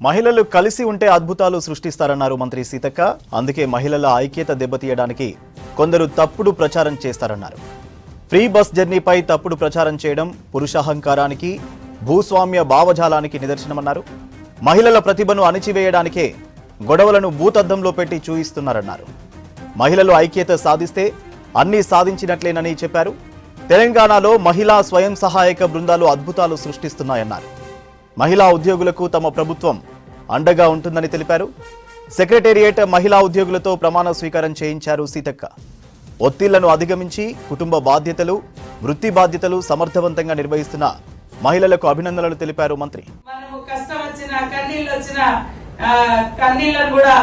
మహిళలు కలిసి ఉంటే అద్భుతాలు సృష్టిస్తారన్నారు మంత్రి సీతక్క. అందుకే మహిళల ఐక్యత దెబ్బతీయడానికి కొందరు తప్పుడు ప్రచారం చేస్తారన్నారు. ఫ్రీ బస్ జర్నీపై తప్పుడు ప్రచారం చేయడం పురుషాహంకారానికి, భూస్వామ్య భావజాలానికి నిదర్శనమన్నారు. మహిళల ప్రతిభను అణిచివేయడానికే గొడవలను భూతద్దంలో పెట్టి చూయిస్తున్నారన్నారు. మహిళలు ఐక్యత సాధిస్తే అన్నీ సాధించినట్లేనని చెప్పారు. తెలంగాణలో మహిళా స్వయం సహాయక బృందాలు అద్భుతాలు సృష్టిస్తున్నాయన్నారు. మహిళా ఉద్యోగులకు తమ ప్రభుత్వం అండగా ఉంటుందని తెలిపారు. సెక్రటేరియట్ మహిళా ఉద్యోగులతో ప్రమాణ స్వీకారం చేయించారు సీతక్క. ఒత్తిళ్లను అధిగమించి కుటుంబ బాధ్యతలు, వృత్తి బాధ్యతలు సమర్థవంతంగా నిర్వహిస్తున్న మహిళలకు అభినందనలు తెలిపారు మంత్రి. మనము కష్టం వచ్చినా కన్నీళ్ళు వచ్చినా కన్నీళ్ళను కూడా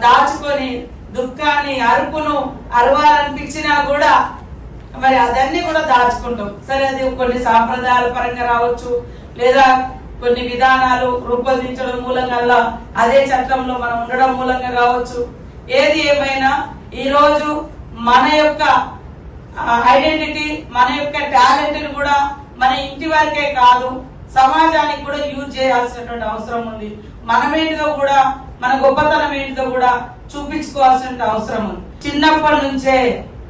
దాచుకొని దుఃఖాన్ని అరుపును అరవాలనిపించినా కూడా మరి అదన్నీ కూడా దాచుకుంటాం. సరే, అది కొన్ని సాంప్రదాయాల పరంగా రావచ్చు, లేదా కొన్ని విధానాలు రూపొందించడం మూలంగా అదే చట్టంలో మనం ఉండడం మూలంగా కావచ్చు. ఏది ఏమైనా ఈ రోజు మన యొక్క ఐడెంటిటీ, మన యొక్క టాలెంట్ కూడా మన ఇంటి వరకే కాదు, సమాజానికి కూడా యూజ్ చేయాల్సినటువంటి అవసరం ఉంది. మనమేంటిదో కూడా, మన గొప్పతనం ఏంటిదో కూడా చూపించుకోవాల్సిన అవసరం ఉంది. చిన్నప్పటి నుంచే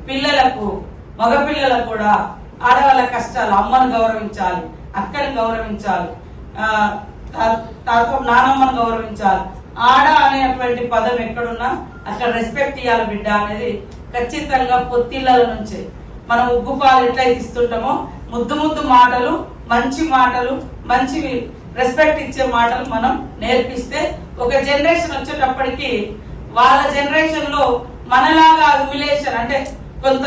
పిల్లలకు, మగపిల్లలకు కూడా ఆడవాళ్ళ కష్టాలు, అమ్మను గౌరవించాలి, అక్కని గౌరవించాలి, నానమ్మను గౌరవించాలి. ఆడ అనేటువంటి పదం ఎక్కడున్నా అక్కడ రెస్పెక్ట్ ఇవ్వాలి బిడ్డ అనేది ఖచ్చితంగా పొత్తిళ్ళ నుంచే మనం ఉగ్గుపాలు ఎట్లయితే ఇస్తుంటామో ముద్దు ముద్దు మాటలు, మంచి మాటలు, మంచి రెస్పెక్ట్ ఇచ్చే మాటలు మనం నేర్పిస్తే ఒక జనరేషన్ వచ్చేటప్పటికి వాళ్ళ జనరేషన్ లో మనలాగా హ్యూమిలేషన్ అంటే కొంత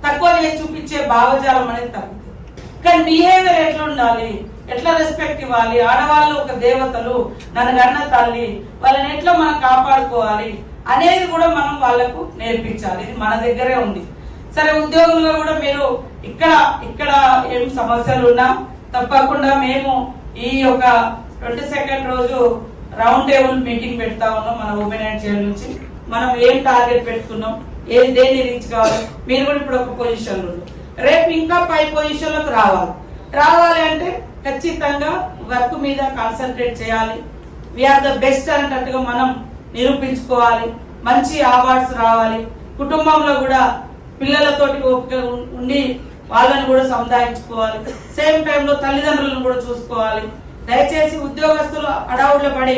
తక్కువ చేసి చూపించే భావజాలం అనేది తగ్గుతుంది. కానీ బిహేవియర్ ఎట్లా ఉండాలి, ఎట్లా రెస్పెక్ట్ ఇవ్వాలి, ఆడవాళ్ళు ఒక దేవతలు, నన్ను గన్న తల్లి, వాళ్ళని ఎట్లా మనం కాపాడుకోవాలి అనేది కూడా మనం వాళ్ళకు నేర్పించాలి. ఇది మన దగ్గరే ఉంది. సరే, ఉద్యోగులుగా కూడా మీరు ఇక్కడ ఏం సమస్యలు ఉన్నా తప్పకుండా మేము ఈ యొక్క 22nd రోజు రౌండ్ టేబుల్ మీటింగ్ పెడతా ఉన్నాం. మన ఉమెన్ అండ్ చైల్డ్ నుంచి మనం ఏం టార్గెట్ పెట్టుకున్నాం, దేన్ని రీచ్ కావాలి. మీరు కూడా ఇప్పుడు ఒక పొజిషన్ లో, రేపు ఇంకా పై పొజిషన్ లకు రావాలి అంటే ఖచ్చితంగా వర్క్ మీద కాన్సన్ట్రేట్ చేయాలి. వీఆర్ ద బెస్ట్ అన్నట్టుగా మనం నిరూపించుకోవాలి. మంచి అవార్డ్స్ రావాలి. కుటుంబంలో కూడా పిల్లలతోటి ఓపిక ఉండి వాళ్ళని కూడా సముదాయించుకోవాలి. సేమ్ టైంలో తల్లిదండ్రులను కూడా చూసుకోవాలి. దయచేసి ఉద్యోగస్తులు అడవుల్లో పడి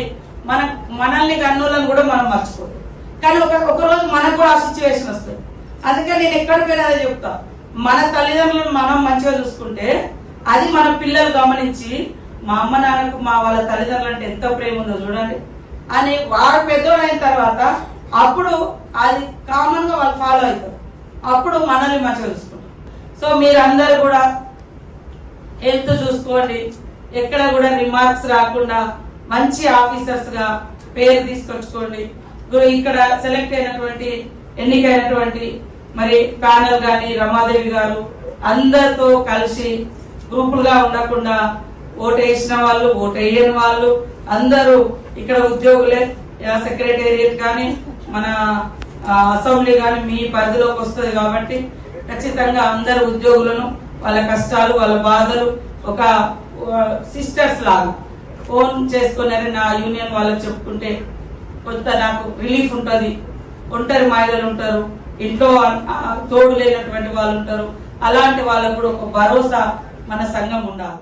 మనల్ని కన్నులను కూడా మనం మర్చిపోతాం. కానీ ఒక రోజు మనకు కూడా ఆ సిచ్యువేషన్ వస్తుంది. అందుకే నేను ఎక్కడికి పోయినా అదే చెప్తా, మన తల్లిదండ్రులను మనం మంచిగా చూసుకుంటే అది మన పిల్లలు గమనించి మా అమ్మ నాన్నకు మా వాళ్ళ తల్లిదండ్రులు అంటే ఎంత ప్రేమ ఉందో చూడండి అని వాడు పెద్దోడు అయిన తర్వాత అప్పుడు అది కామన్ గా వాళ్ళు ఫాలో అవుతారు. అప్పుడు మనల్ని మంచిగా చూసుకుంటారు. సో మీరందరూ కూడా హెల్త్ చూసుకోండి. ఎక్కడ కూడా రిమార్క్స్ రాకుండా మంచి ఆఫీసర్స్ గా పేరు తీసుకొచ్చుకోండి. ఇక్కడ సెలెక్ట్ అయినటువంటి, ఎన్నికైనటువంటి మరి ప్యానల్ గాని రమాదేవి గారు అందరితో కలిసి గ్రూపులుగా ఉండకుండా ఓటు వేసిన వాళ్ళు, ఓటు వేయని వాళ్ళు అందరూ ఇక్కడ ఉద్యోగులే. సెక్రటేరియట్ కానీ మన అసెంబ్లీ కానీ మీ పరిధిలోకి వస్తుంది కాబట్టి ఖచ్చితంగా అందరు ఉద్యోగులను వాళ్ళ కష్టాలు, వాళ్ళ బాధలు ఒక సిస్టర్స్ లాగా ఫోన్ చేసుకుని నా యూనియన్ వాళ్ళకి చెప్పుకుంటే కొంత నాకు రిలీఫ్ ఉంటుంది. ఒంటరి మహిళలు ఉంటారు, ఇంట్లో తోడు లేనటువంటి వాళ్ళు ఉంటారు. అలాంటి వాళ్ళకు కూడా ఒక భరోసా మన సంఘం ఉండాలి.